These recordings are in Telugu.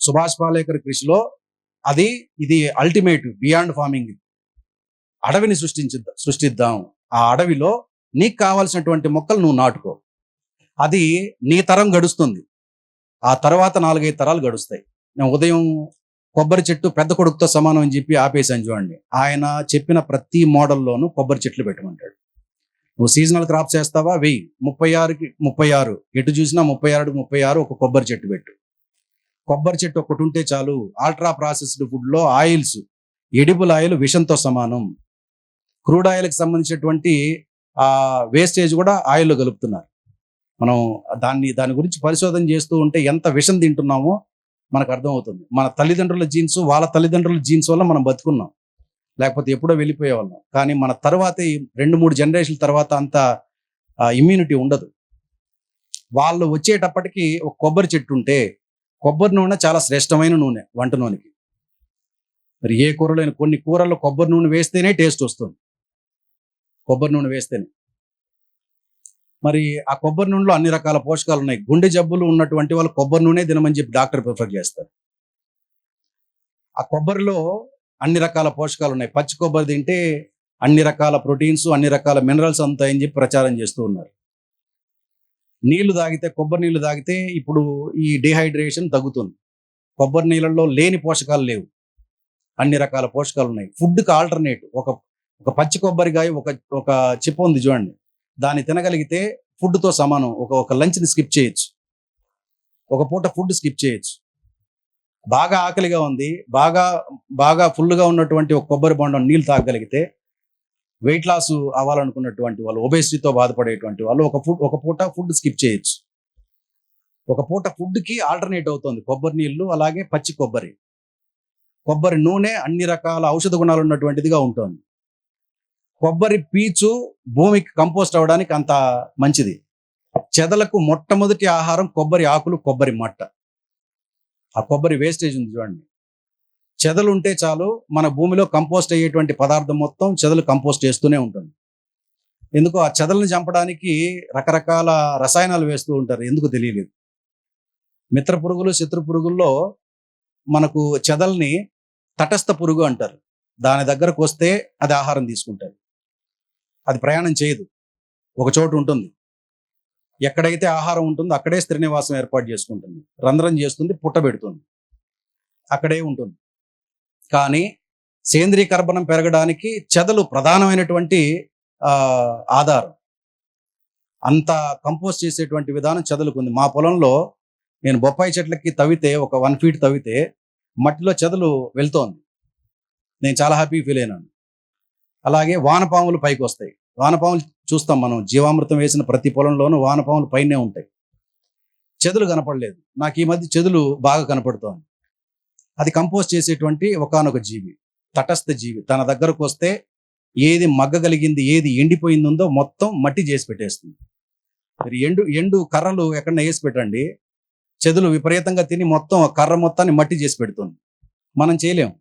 సుభాష్ పాలేకర్ కృషిలో ఇది అల్టిమేట్ బియాండ్ ఫార్మింగ్. అడవిని సృష్టిద్దాం. ఆ అడవిలో నీకు కావాల్సినటువంటి మొక్కలు నువ్వు నాటుకో. అది నీ తరం గడుస్తుంది, ఆ తర్వాత 4-5 తరాలు గడుస్తాయి. నేను ఉదయం కొబ్బరి చెట్టు పెద్ద కొడుకుతో సమానం అని చెప్పి ఆపేసాను చూడండి. ఆయన చెప్పిన ప్రతి మోడల్లోనూ కొబ్బరి చెట్లు పెట్టమంటాడు. నువ్వు సీజనల్ క్రాప్స్ వేస్తావా, వెయ్యి. 36కి 36, ఎటు చూసినా 36కి 36 ఒక కొబ్బరి చెట్టు పెట్టు. కొబ్బరి చెట్టు ఒకటి ఉంటే చాలు. అల్ట్రా ప్రాసెస్డ్ ఫుడ్లో ఆయిల్స్, ఎడిబుల్ ఆయిల్ విషంతో సమానం. క్రూడ్ ఆయిల్కి సంబంధించినటువంటి వేస్టేజ్ కూడా ఆయిల్లో కలుపుతున్నారు. మనం దాని గురించి పరిశోధన చేస్తూ ఉంటే ఎంత విషం తింటున్నామో మనకు అర్థమవుతుంది. మన తల్లిదండ్రుల జీన్స్, వాళ్ళ తల్లిదండ్రుల జీన్స్ వల్ల మనం బతుకున్నాం, లేకపోతే ఎప్పుడో వెళ్ళిపోయేవాళ్ళం. కానీ మన తర్వాత 2-3 జనరేషన్ల తర్వాత అంత ఇమ్యూనిటీ ఉండదు. వాళ్ళు వచ్చేటప్పటికి ఒక కొబ్బరి చెట్టు ఉంటే, కొబ్బరి నూనె చాలా శ్రేష్టమైన నూనె వంట నూనెకి. మరి ఏ కూరలైనా, కొన్ని కూరల్లో కొబ్బరి నూనె వేస్తేనే టేస్ట్ వస్తుంది, కొబ్బరి నూనె వేస్తేనే. మరి ఆ కొబ్బరి నూనెలో అన్ని రకాల పోషకాలు ఉన్నాయి. గుండె జబ్బులు ఉన్నటువంటి వాళ్ళు కొబ్బరి నూనె తినమని చెప్పి డాక్టర్ ప్రిఫర్ చేస్తారు. ఆ కొబ్బరిలో అన్ని రకాల పోషకాలు ఉన్నాయి. పచ్చి కొబ్బరి తింటే అన్ని రకాల ప్రోటీన్స్, అన్ని రకాల మినరల్స్ అందుతాయని చెప్పి ప్రచారం చేస్తూ ఉన్నారు. నీళ్లు తాగితే, కొబ్బరి నీళ్లు తాగితే ఇప్పుడు ఈ డిహైడ్రేషన్ తగ్గుతుంది. కొబ్బరి నీళ్ళల్లో లేని పోషకాలు లేవు, అన్ని రకాల పోషకాలు ఉన్నాయి. ఫుడ్కి ఆల్టర్నేట్ ఒక పచ్చి కొబ్బరికాయ, ఒక చిప్ప ఉంది చూడండి, దాన్ని తినగలిగితే ఫుడ్తో సమానం. ఒక లంచ్ని స్కిప్ చేయొచ్చు, ఒక పూట ఫుడ్ స్కిప్ చేయొచ్చు. బాగా ఆకలిగా ఉంది, బాగా ఫుల్గా ఉన్నటువంటి ఒక కొబ్బరి బొండం నీళ్ళు తాగగలిగితే వెయిట్ లాస్ అవ్వాలనుకున్నటువంటి వాళ్ళు, ఒబేసిటీతో బాధపడేటువంటి వాళ్ళు ఒక పూట ఫుడ్ స్కిప్ చేయొచ్చు. ఒక పూట ఫుడ్కి ఆల్టర్నేట్ అవుతుంది కొబ్బరి నీళ్ళు. అలాగే పచ్చి కొబ్బరి నూనె అన్ని రకాల ఔషధ గుణాలు ఉన్నటువంటిదిగా ఉంటుంది. కొబ్బరి పీచు భూమికి కంపోస్ట్ అవ్వడానికి అంత మంచిది. చెదలకు మొట్టమొదటి ఆహారం కొబ్బరి ఆకులు, కొబ్బరి మట్ట. ఆ కొబ్బరి వేస్టేజ్ ఉంది చూడండి, చెదలు ఉంటే చాలు, మన భూమిలో కంపోస్ట్ అయ్యేటువంటి పదార్థం మొత్తం చెదలు కంపోస్ట్ చేస్తూనే ఉంటుంది. ఎందుకో ఆ చెదలను చంపడానికి రకరకాల రసాయనాలు వేస్తూ ఉంటారు, ఎందుకు తెలియలేదు. మిత్ర పురుగులు, శత్రు పురుగుల్లో మనకు చెదల్ని తటస్థ పురుగు అంటారు. దాని దగ్గరకు వస్తే అది ఆహారం తీసుకుంటారు, అది ప్రయాణం చేయదు, ఒక చోటు ఉంటుంది. ఎక్కడైతే ఆహారం ఉంటుందో అక్కడే స్త్రీ నివాసం ఏర్పాటు చేసుకుంటుంది, రంధ్రం చేస్తుంది, పుట్టబెడుతుంది, అక్కడే ఉంటుంది. కానీ సేంద్రీయ కర్బనం పెరగడానికి చెదలు ప్రధానమైనటువంటి ఆధారం. అంత కంపోస్ట్ చేసేటువంటి విధానం చెదలకు ఉంది. మా పొలంలో నేను బొప్పాయి చెట్లకి తవ్వితే, ఒక 1 ఫీట్ తవ్వితే మట్టిలో చెదలు వెళ్తోంది. నేను చాలా హ్యాపీ ఫీల్ అయినాను. అలాగే వానపాములు పైకి వస్తాయి. వానపాములు చూస్తాం మనం, జీవామృతం వేసిన ప్రతి పొలంలోనూ వానపాములు పైనే ఉంటాయి. చెదులు కనపడలేదు, నాకు ఈ మధ్య చెదులు బాగా కనపడుతోంది. అది కంపోస్ట్ చేసేటువంటి ఒకానొక జీవి, తటస్థ జీవి. తన దగ్గరకు వస్తే ఏది మగ్గగలిగింది, ఏది ఎండిపోయిందో మొత్తం మట్టి చేసి పెట్టేస్తుంది. మరి ఎండు కర్రలు ఎక్కడన్నా వేసి పెట్టండి, చెదులు విపరీతంగా తిని మొత్తం కర్ర మొత్తాన్ని మట్టి చేసి పెడుతుంది. మనం చేయలేము.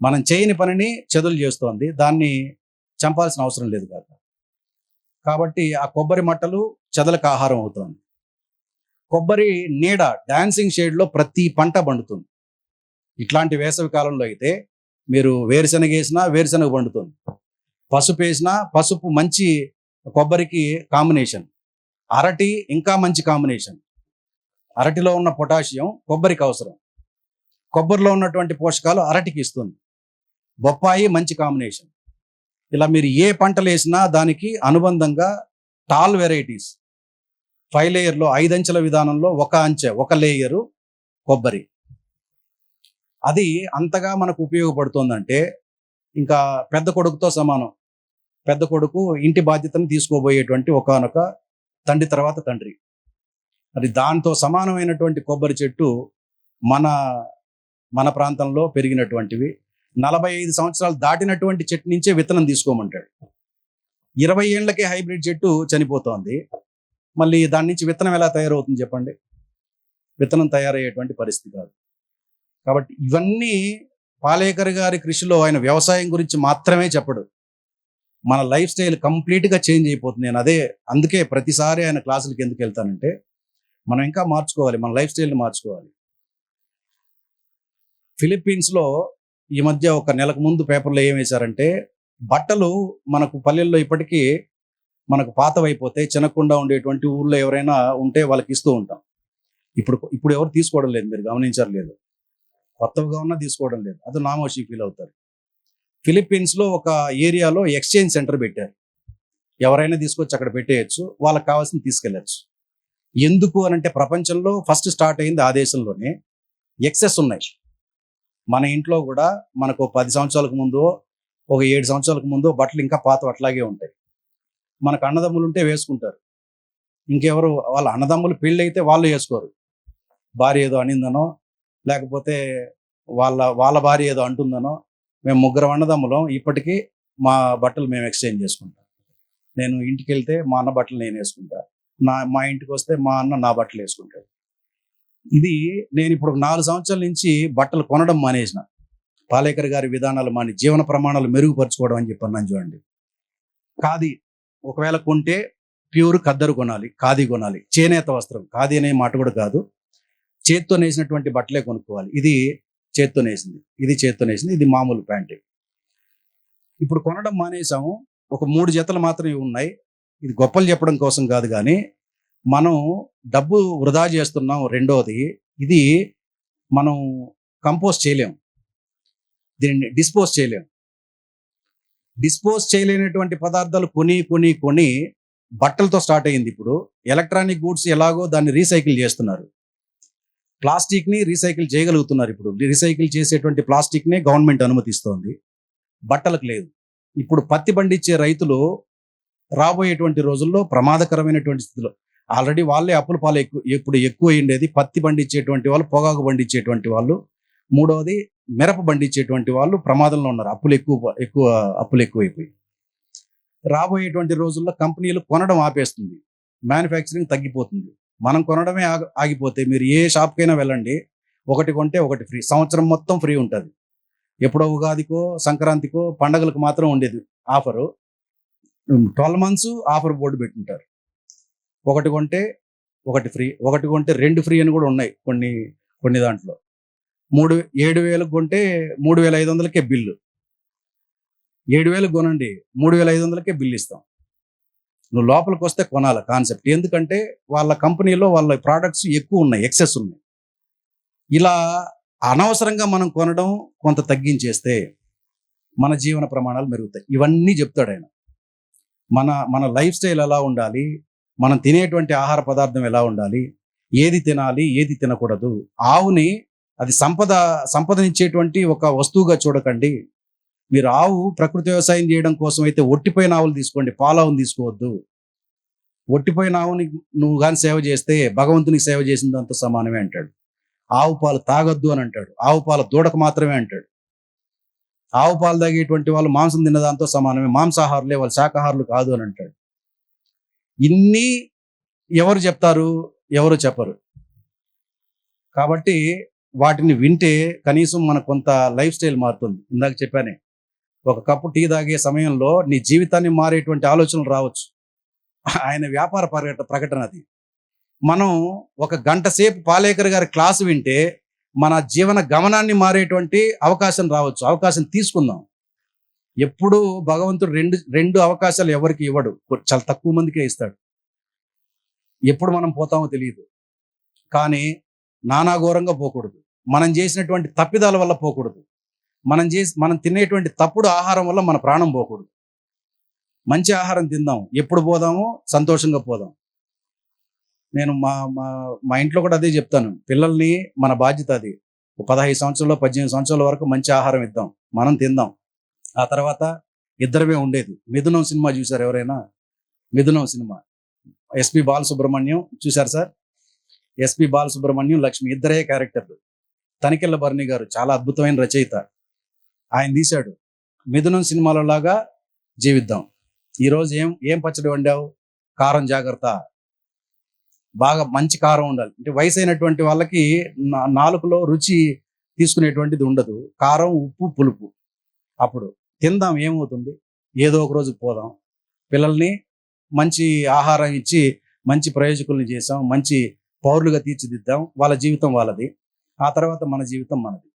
మనం చేయని పనిని చెదులు చేస్తోంది, దాన్ని చంపాల్సిన అవసరం లేదు కదా. కాబట్టి ఆ కొబ్బరి మట్టలు చెదలకు ఆహారం అవుతుంది. కొబ్బరి నీడ డాన్సింగ్ షేడ్లో ప్రతి పంట పండుతుంది. ఇట్లాంటి వేసవి కాలంలో అయితే మీరు వేరుశనగ వేసినా వేరుశనగ పండుతుంది, పసుపు వేసినా పసుపు మంచి కొబ్బరికి కాంబినేషన్, అరటి ఇంకా మంచి కాంబినేషన్. అరటిలో ఉన్న పొటాషియం కొబ్బరికి అవసరం, కొబ్బరిలో ఉన్నటువంటి పోషకాలు అరటికి ఇస్తుంది. బొప్పాయి మంచి కాంబినేషన్. ఇలా మీరు ఏ పంటలు వేసినా దానికి అనుబంధంగా టాల్ వెరైటీస్ 5 లేయర్లో 5 అంచెల విధానంలో ఒక లేయరు కొబ్బరి. అది అంతగా మనకు ఉపయోగపడుతుందంటే ఇంకా పెద్ద కొడుకుతో సమానం. పెద్ద కొడుకు ఇంటి బాధ్యతను తీసుకోబోయేటువంటి ఒకానొక తండ్రి తర్వాత తండ్రి. మరి దాంతో సమానమైనటువంటి కొబ్బరి చెట్టు మన ప్రాంతంలో పెరిగినటువంటివి. 45 సంవత్సరాలు దాటినటువంటి చెట్టు నుంచే విత్తనం తీసుకోమంటాడు. 20 ఏళ్లకే హైబ్రిడ్ చెట్టు చనిపోతోంది, మళ్ళీ దాని నుంచి విత్తనం ఎలా తయారవుతుంది చెప్పండి? విత్తనం తయారయ్యేటువంటి పరిస్థితి కాదు. కాబట్టి ఇవన్నీ పాలేకర్ గారి కృషిలో, ఆయన వ్యవసాయం గురించి మాత్రమే చెప్పడు, మన లైఫ్ స్టైల్ కంప్లీట్గా చేంజ్ అయిపోతుంది. నేను అందుకే ప్రతిసారి ఆయన క్లాసులకి ఎందుకు వెళ్తానంటే, మనం ఇంకా మార్చుకోవాలి, మన లైఫ్ స్టైల్ని మార్చుకోవాలి. ఫిలిప్పీన్స్లో ఈ మధ్య ఒక నెలకు ముందు పేపర్లో ఏం వేశారంటే, బట్టలు మనకు పల్లెల్లో ఇప్పటికీ మనకు పాతవైపోతే చినకుండా ఉండేటువంటి ఊర్లో ఎవరైనా ఉంటే వాళ్ళకి ఇస్తూ ఉంటాం. ఇప్పుడు ఇప్పుడు ఎవరు తీసుకోవడం లేదు, మీరు గమనించారు లేదు. కొత్తవిగా ఉన్నా తీసుకోవడం లేదు, అది నామోషి ఫీల్ అవుతారు. ఫిలిప్పీన్స్లో ఒక ఏరియాలో ఎక్స్చేంజ్ సెంటర్ పెట్టారు. ఎవరైనా తీసుకొచ్చి అక్కడ పెట్టేయచ్చు, వాళ్ళకి కావాల్సింది తీసుకెళ్ళచ్చు. ఎందుకు అనంటే ప్రపంచంలో ఫస్ట్ స్టార్ట్ అయింది ఆ దేశంలోనే. ఎక్సెస్ ఉన్నాయి. మన ఇంట్లో కూడా మనకు 10 సంవత్సరాలకు ముందు, ఒక 7 సంవత్సరాలకు ముందు బట్టలు ఇంకా పాతవి అట్లాగే ఉంటాయి. మనకు అన్నదమ్ములు ఉంటే వేసుకుంటారు. ఇంకెవరు వాళ్ళ అన్నదమ్ములు పెళ్ళి అయితే వాళ్ళు వేసుకోరు. భార్య ఏదో అనిందనో, లేకపోతే వాళ్ళ వాళ్ళ భార్య ఏదో అంటుందనో, మేము ముగ్గురం అన్నదమ్ములం, ఇప్పటికీ మా బట్టలు మేము ఎక్స్చేంజ్ చేసుకుంటాం. నేను ఇంటికి వెళ్తే మా అన్న బట్టలు నేను వేసుకుంటా, మా ఇంటికి వస్తే మా అన్న నా బట్టలు వేసుకుంటాడు. ఇది నేను ఇప్పుడు 4 సంవత్సరాల నుంచి బట్టలు కొనడం మానేసిన. పాలేకర్ గారి విధానాలు మాని జీవన ప్రమాణాలు మెరుగుపరచుకోవడం అని చెప్పన్నాను చూడండి. ఖాదీ ఒకవేళ కొంటే ప్యూర్ ఖద్దరు కొనాలి, ఖాదీ కొనాలి. చేనేత వస్త్రం, ఖాదీ అనే మాట కూడా కాదు, చేత్తో నేసినటువంటి బట్టలే కొనుక్కోవాలి. ఇది చేత్తో నేసింది, ఇది చేత్తో నేసింది, ఇది మామూలు ప్యాంటే. ఇప్పుడు కొనడం మానేసాము. ఒక 3 జతలు మాత్రమే ఉన్నాయి. ఇది గొప్పలు చెప్పడం కోసం కాదు, కానీ మనం డబ్బు వృధా చేస్తున్నాం. రెండోది, ఇది మనం కంపోజ్ చేయలేం, దీన్ని డిస్పోజ్ చేయలేం. డిస్పోజ్ చేయలేనటువంటి పదార్థాలు కొని కొని కొని బట్టలతో స్టార్ట్ అయ్యింది. ఇప్పుడు ఎలక్ట్రానిక్ గూడ్స్ ఎలాగో దాన్ని రీసైకిల్ చేస్తున్నారు. ప్లాస్టిక్ని రీసైకిల్ చేయగలుగుతున్నారు. ఇప్పుడు రీసైకిల్ చేసేటువంటి ప్లాస్టిక్నే గవర్నమెంట్ అనుమతిస్తోంది, బట్టలకు లేదు. ఇప్పుడు పత్తి పండించే రైతులు రాబోయేటువంటి రోజుల్లో ప్రమాదకరమైనటువంటి స్థితిలో, ఆల్రెడీ వాళ్ళే అప్పుల పాలు ఇప్పుడు ఎక్కువ అయ్యిండేది. పత్తి పండించేటువంటి వాళ్ళు, పొగాకు పండించేటువంటి వాళ్ళు, మూడవది మిరప పండించేటువంటి వాళ్ళు ప్రమాదంలో ఉన్నారు. అప్పులు ఎక్కువైపోయి రాబోయేటువంటి రోజుల్లో కంపెనీలు కొనడం ఆపేస్తుంది, మ్యానుఫ్యాక్చరింగ్ తగ్గిపోతుంది. మనం కొనడమే ఆగిపోతే మీరు ఏ షాప్కైనా వెళ్ళండి, ఒకటి కొంటే ఒకటి ఫ్రీ, సంవత్సరం మొత్తం ఫ్రీ ఉంటుంది. ఎప్పుడో ఉగాదికో సంక్రాంతికో పండగలకు మాత్రం ఉండేది ఆఫరు. 12 months ఆఫర్ బోర్డు పెట్టుంటారు. ఒకటి కొంటే ఒకటి ఫ్రీ, ఒకటి కొంటే 2 ఫ్రీ అని కూడా ఉన్నాయి కొన్ని దాంట్లో. 7,000 కొంటే 3,500కే బిల్లు. 7,000 కొనండి, 3,500కే బిల్లు ఇస్తాం. నువ్వు లోపలికి వస్తే కొనాల కాన్సెప్ట్. ఎందుకంటే వాళ్ళ కంపెనీలో వాళ్ళ ప్రోడక్ట్స్ ఎక్కువ ఉన్నాయి, ఎక్సెస్ ఉన్నాయి. ఇలా అనవసరంగా మనం కొనడం కొంత తగ్గించేస్తే మన జీవన ప్రమాణాలు మెరుగుతాయి. ఇవన్నీ చెప్తాడు ఆయన. మన లైఫ్ స్టైల్ ఎలా ఉండాలి, మనం తినేటువంటి ఆహార పదార్థం ఎలా ఉండాలి, ఏది తినాలి ఏది తినకూడదు. ఆవుని అది సంపదనిచ్చేటువంటి ఒక వస్తువుగా చూడకండి. మీరు ఆవు ప్రకృతి వ్యవసాయం చేయడం కోసం అయితే ఒట్టిపోయిన ఆవులు తీసుకోండి, పాలావుని తీసుకోవద్దు. ఒట్టిపోయిన ఆవుని నువ్వు కానీ సేవ చేస్తే భగవంతునికి సేవ చేసిన దాంతో సమానమే అంటాడు. ఆవు పాలు తాగొద్దు అని అంటాడు, ఆవు పాల దూడకు మాత్రమే అంటాడు. ఆవు పాలు తాగేటువంటి వాళ్ళు మాంసం తిన్నదాంతో సమానమే, మాంసాహారులే వాళ్ళు, శాకాహారులు కాదు అని అంటాడు. ఇన్ని ఎవరు చెప్తారు? ఎవరు చెప్పరు. కాబట్టి వాటిని వింటే కనీసం మన కొంత లైఫ్ స్టైల్ మారుతుంది. ఇందాక చెప్పానే, ఒక కప్పు టీ తాగే సమయంలో నీ జీవితాన్ని మారేటువంటి ఆలోచనలు రావచ్చు. ఆయన వ్యాపార ప్రకటన అది. మనం ఒక గంట సేపు పాలేకర్ గారి క్లాసు వింటే మన జీవన గమనాన్ని మారేటువంటి అవకాశం రావచ్చు. అవకాశం తీసుకుందాం. ఎప్పుడు భగవంతుడు రెండు అవకాశాలు ఎవరికి ఇవ్వడు, చాలా తక్కువ మందికే ఇస్తాడు. ఎప్పుడు మనం పోతామో తెలియదు, కానీ నానాఘోరంగా పోకూడదు. మనం చేసినటువంటి తప్పిదాల వల్ల పోకూడదు. మనం తినేటువంటి తప్పుడు ఆహారం వల్ల మన ప్రాణం పోకూడదు. మంచి ఆహారం తిందాం, ఎప్పుడు పోదామో సంతోషంగా పోదాం. నేను మా ఇంట్లో కూడా అదే చెప్తాను. పిల్లల్ని మన బాధ్యత అది. 15 సంవత్సరాలు 18 సంవత్సరాల వరకు మంచి ఆహారం ఇద్దాం, మనం తిందాం. ఆ తర్వాత ఇద్దరమే ఉండేది. మిథునం సినిమా చూసారు ఎవరైనా? మిథునం సినిమా, ఎస్పి బాలసుబ్రహ్మణ్యం చూశారు సార్? ఎస్పి బాలసుబ్రహ్మణ్యం, లక్ష్మి ఇద్దరే క్యారెక్టర్లు. తనికెళ్ళ భరణి గారు చాలా అద్భుతమైన రచయిత, ఆయన తీశాడు. మిథునం సినిమాలో లాగా జీవిద్దాం. ఈరోజు ఏం పచ్చడి వండావు? కారం జాగ్రత్త, బాగా మంచి కారం ఉండాలి. అంటే వయసు అయినటువంటి వాళ్ళకి నాలుకలో రుచి తీసుకునేటువంటిది ఉండదు, కారం ఉప్పు పులుపు. అప్పుడు తిందాం, ఏమవుతుంది? ఏదో ఒక రోజు పోదాం. పిల్లల్ని మంచి ఆహారం ఇచ్చి మంచి ప్రయోజకుల్ని చేసాం, మంచి పౌరులుగా తీర్చిదిద్దాం. వాళ్ళ జీవితం వాళ్ళది, ఆ తర్వాత మన జీవితం మనది.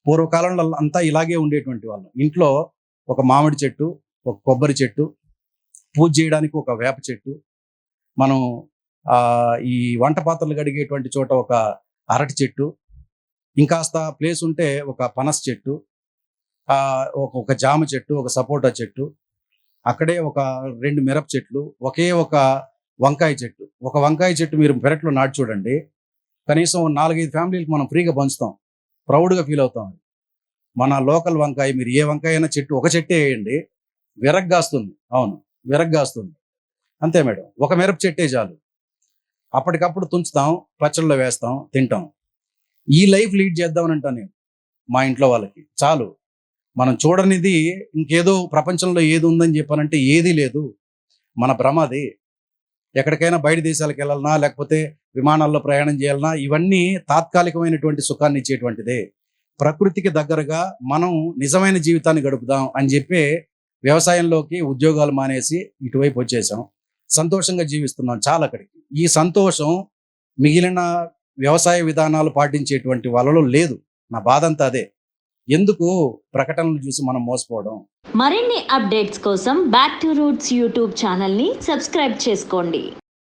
పూర్వకాలంలో అంతా ఇలాగే ఉండేటువంటి వాళ్ళు. ఇంట్లో ఒక మామిడి చెట్టు, ఒక కొబ్బరి చెట్టు, పూజ చేయడానికి ఒక వేప చెట్టు, మనం ఈ వంట పాత్రలు కడిగేటువంటి చోట ఒక అరటి చెట్టు, ఇంకాస్త ప్లేస్ ఉంటే ఒక పనస చెట్టు, ఒక జామ చెట్టు, ఒక సపోటా చెట్టు, అక్కడే ఒక 2 మిరప చెట్లు, ఒకే ఒక వంకాయ చెట్టు. ఒక వంకాయ చెట్టు మీరు పెరట్లో నాటి చూడండి, కనీసం 4-5 ఫ్యామిలీలకు మనం ఫ్రీగా పంచుతాం. ప్రౌడ్‌గా ఫీల్ అవుతాం. మన లోకల్ వంకాయ, మీరు ఏ వంకాయ అయినా చెట్టు, ఒక చెట్టే వేయండి, విరగ్గాస్తుంది. అవును, విరగ్గాస్తుంది. అంతే మేడం. ఒక మిరప చెట్టే చాలు. అప్పటికప్పుడు తుంచుతాం, పచ్చళ్ళలో వేస్తాం, తింటాం. ఈ లైఫ్ లీడ్ చేద్దామని అంటాను నేను మా ఇంట్లో వాళ్ళకి. చాలు. మనం చూడనిది ఇంకేదో ప్రపంచంలో ఏది ఉందని చెప్పానంటే ఏదీ లేదు. మన భ్రమ అది. ఎక్కడికైనా బయట దేశాలకు వెళ్ళాలన్నా, లేకపోతే విమానాల్లో ప్రయాణం చేయాలన్నా, ఇవన్నీ తాత్కాలికమైనటువంటి సుఖాన్ని ఇచ్చేటువంటిదే. ప్రకృతికి దగ్గరగా మనం నిజమైన జీవితాన్ని గడుపుదాం అని చెప్పి వ్యవసాయంలోకి ఉద్యోగాలు మానేసి ఇటువైపు వచ్చేసాం. సంతోషంగా జీవిస్తున్నాం చాలా అక్కడికి. ఈ సంతోషం మిగిలిన వ్యవసాయ విధానాలు పాటించేటువంటి వాళ్ళలో లేదు. నా బాధంతా అదే. ఎందుకు ప్రకటనలు చూసి మనం మోసపోవడం? మరిన్ని అప్డేట్స్ కోసం బ్యాక్ టు రూట్స్ యూట్యూబ్ ఛానల్ని సబ్స్క్రైబ్ చేసుకోండి.